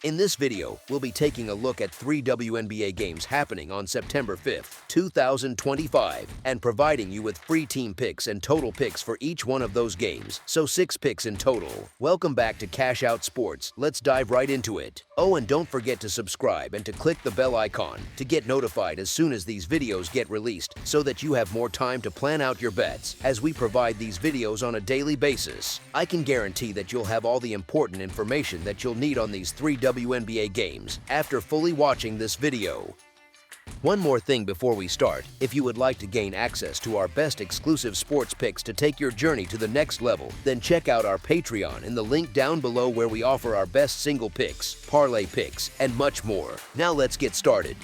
In this video, we'll be taking a look at 3 WNBA games happening on September 5th, 2025, and providing you with free team picks and total picks for each one of those games, so 6 picks in total. Welcome back to Cash Out Sports. Let's dive right into it. Oh, and don't forget to subscribe and to click the bell icon to get notified as soon as these videos get released so that you have more time to plan out your bets as we provide these videos on a daily basis. I can guarantee that you'll have all the important information that you'll need on these 3 WNBA games after fully watching this video. One more thing before we start, if you would like to gain access to our best exclusive sports picks to take your journey to the next level, then check out our Patreon in the link down below where we offer our best single picks, parlay picks, and much more. Now let's get started.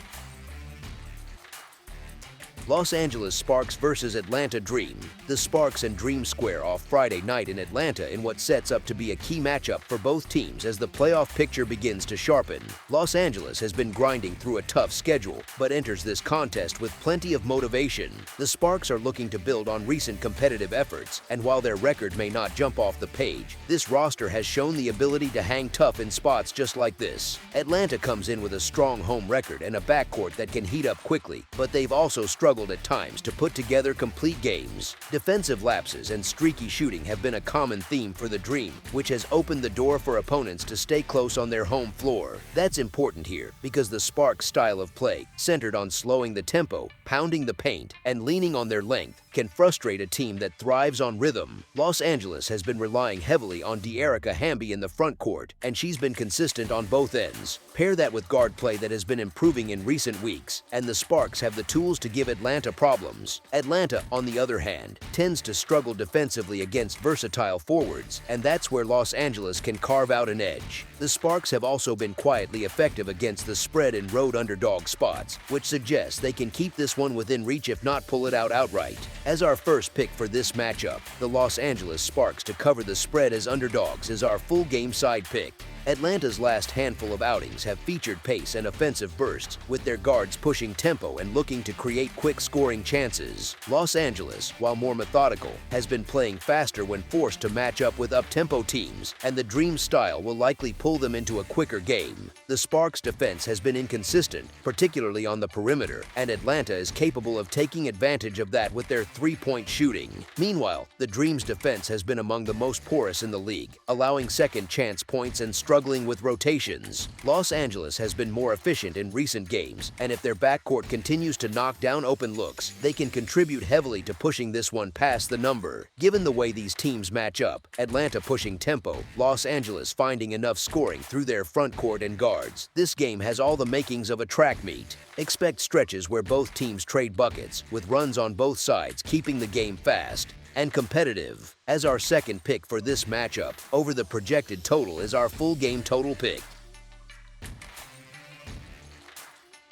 Los Angeles Sparks vs. Atlanta Dream. The Sparks and Dream square off Friday night in Atlanta in what sets up to be a key matchup for both teams as the playoff picture begins to sharpen. Los Angeles has been grinding through a tough schedule, but enters this contest with plenty of motivation. The Sparks are looking to build on recent competitive efforts, and while their record may not jump off the page, this roster has shown the ability to hang tough in spots just like this. Atlanta comes in with a strong home record and a backcourt that can heat up quickly, but they've also struggled at times to put together complete games. Defensive lapses and streaky shooting have been a common theme for the Dream, which has opened the door for opponents to stay close on their home floor. That's important here because the Sparks' style of play, centered on slowing the tempo, pounding the paint, and leaning on their length, can frustrate a team that thrives on rhythm. Los Angeles has been relying heavily on De'Arica Hamby in the front court, and she's been consistent on both ends. Pair that with guard play that has been improving in recent weeks, and the Sparks have the tools to give Atlanta problems. Atlanta, on the other hand, tends to struggle defensively against versatile forwards, and that's where Los Angeles can carve out an edge. The Sparks have also been quietly effective against the spread in road underdog spots, which suggests they can keep this one within reach if not pull it out outright. As our first pick for this matchup, the Los Angeles Sparks to cover the spread as underdogs is our full game side pick. Atlanta's last handful of outings have featured pace and offensive bursts, with their guards pushing tempo and looking to create quick scoring chances. Los Angeles, while more methodical, has been playing faster when forced to match up with up-tempo teams, and the Dream style will likely pull them into a quicker game. The Sparks' defense has been inconsistent, particularly on the perimeter, and Atlanta is capable of taking advantage of that with their three-point shooting. Meanwhile, the Dream's defense has been among the most porous in the league, allowing second-chance points and struggling with rotations. Los Angeles has been more efficient in recent games, and if their backcourt continues to knock down open looks, they can contribute heavily to pushing this one past the number. Given the way these teams match up, Atlanta pushing tempo, Los Angeles finding enough scoring through their front court and guards, this game has all the makings of a track meet. Expect stretches where both teams trade buckets, with runs on both sides keeping the game fast and competitive. As our second pick for this matchup, over the projected total is our full game total pick.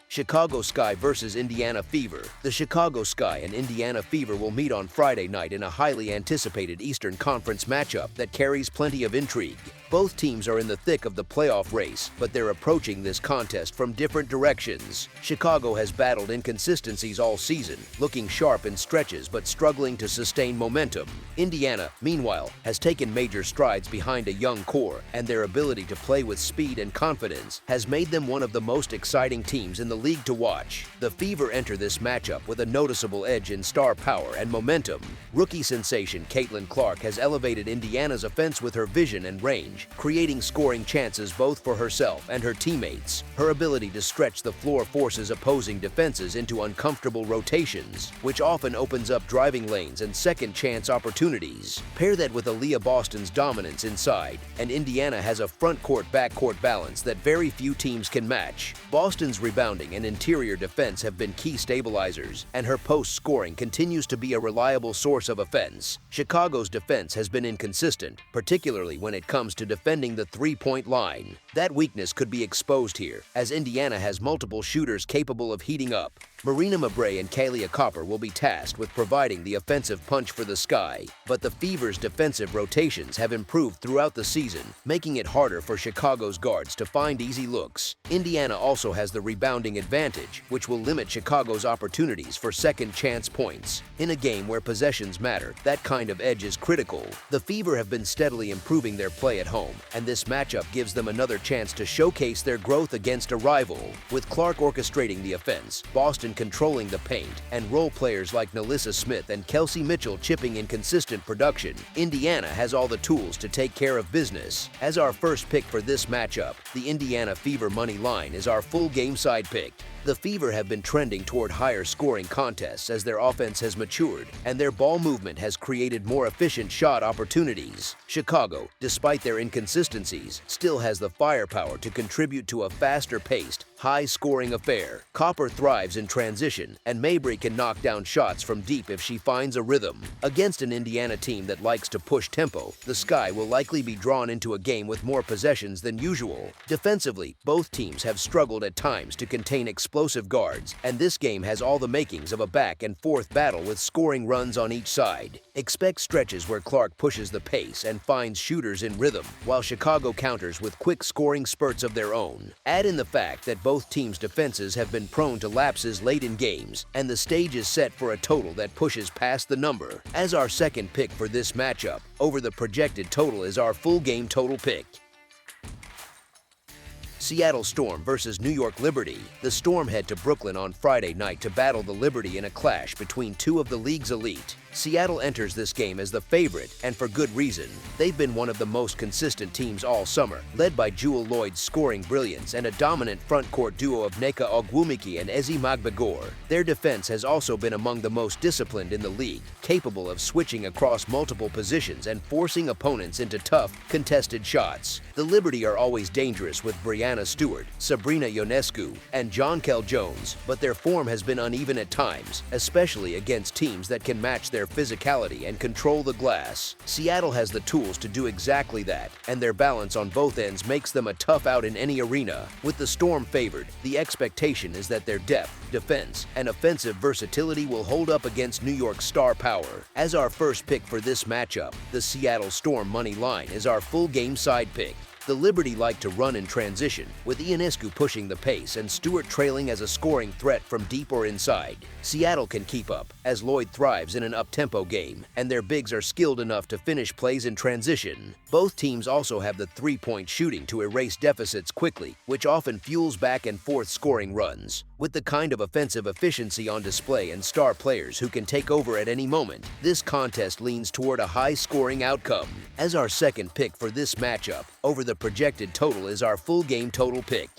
Chicago Sky vs. Indiana Fever. The Chicago Sky and Indiana Fever will meet on Friday night in a highly anticipated Eastern Conference matchup that carries plenty of intrigue. Both teams are in the thick of the playoff race, but they're approaching this contest from different directions. Chicago has battled inconsistencies all season, looking sharp in stretches but struggling to sustain momentum. Indiana, meanwhile, has taken major strides behind a young core, and their ability to play with speed and confidence has made them one of the most exciting teams in the league to watch. The Fever enter this matchup with a noticeable edge in star power and momentum. Rookie sensation Caitlin Clark has elevated Indiana's offense with her vision and range, creating scoring chances both for herself and her teammates. Her ability to stretch the floor forces opposing defenses into uncomfortable rotations, which often opens up driving lanes and second-chance opportunities. Pair that with Aaliyah Boston's dominance inside, and Indiana has a front-court-backcourt balance that very few teams can match. Boston's rebounding and interior defense have been key stabilizers, and her post-scoring continues to be a reliable source of offense. Chicago's defense has been inconsistent, particularly when it comes to defending the three-point line. That weakness could be exposed here, as Indiana has multiple shooters capable of heating up. Marina Mabrey and Kalia Copper will be tasked with providing the offensive punch for the Sky, but the Fever's defensive rotations have improved throughout the season, making it harder for Chicago's guards to find easy looks. Indiana also has the rebounding advantage, which will limit Chicago's opportunities for second-chance points. In a game where possessions matter, that kind of edge is critical. The Fever have been steadily improving their play at home, and this matchup gives them another chance to showcase their growth against a rival. With Clark orchestrating the offense, Boston controlling the paint, and role players like Nalissa Smith and Kelsey Mitchell chipping in consistent production, Indiana has all the tools to take care of business. As our first pick for this matchup, the Indiana Fever money line is our full game side pick. The Fever have been trending toward higher scoring contests as their offense has matured and their ball movement has created more efficient shot opportunities. Chicago, despite their inconsistencies, still has the firepower to contribute to a faster-paced, high-scoring affair. Copper thrives in transition, and Mabrey can knock down shots from deep if she finds a rhythm. Against an Indiana team that likes to push tempo, the Sky will likely be drawn into a game with more possessions than usual. Defensively, both teams have struggled at times to contain explosive guards, and this game has all the makings of a back-and-forth battle with scoring runs on each side. Expect stretches where Clark pushes the pace and finds shooters in rhythm, while Chicago counters with quick scoring spurts of their own. Add in the fact that both teams' defenses have been prone to lapses late in games, and the stage is set for a total that pushes past the number. As our second pick for this matchup, over the projected total is our full game total pick. Seattle Storm versus New York Liberty. The Storm head to Brooklyn on Friday night to battle the Liberty in a clash between two of the league's elite. Seattle enters this game as the favorite, and for good reason. They've been one of the most consistent teams all summer, led by Jewel Lloyd's scoring brilliance and a dominant front-court duo of Nneka Ogwumike and Ezi Magbagor. Their defense has also been among the most disciplined in the league, capable of switching across multiple positions and forcing opponents into tough, contested shots. The Liberty are always dangerous with Brianna Stewart, Sabrina Ionescu, and Jonquel Jones, but their form has been uneven at times, especially against teams that can match their physicality and control the glass. Seattle has the tools to do exactly that, and their balance on both ends makes them a tough out in any arena. With the Storm favored, the expectation is that their depth, defense, and offensive versatility will hold up against New York's star power. As our first pick for this matchup, the Seattle Storm money line is our full game side pick. The Liberty like to run in transition, with Ionescu pushing the pace and Stewart trailing as a scoring threat from deep or inside. Seattle can keep up, as Lloyd thrives in an up-tempo game, and their bigs are skilled enough to finish plays in transition. Both teams also have the three-point shooting to erase deficits quickly, which often fuels back-and-forth scoring runs. With the kind of offensive efficiency on display and star players who can take over at any moment, this contest leans toward a high-scoring outcome. As our second pick for this matchup, over the projected total is our full game total pick.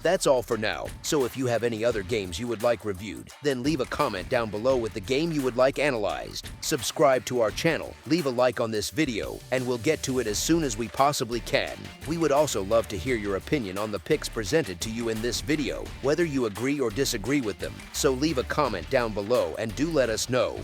That's all for now, so if you have any other games you would like reviewed, then leave a comment down below with the game you would like analyzed. Subscribe to our channel, leave a like on this video, and we'll get to it as soon as we possibly can. We would also love to hear your opinion on the picks presented to you in this video, whether you agree or disagree with them, so leave a comment down below and do let us know.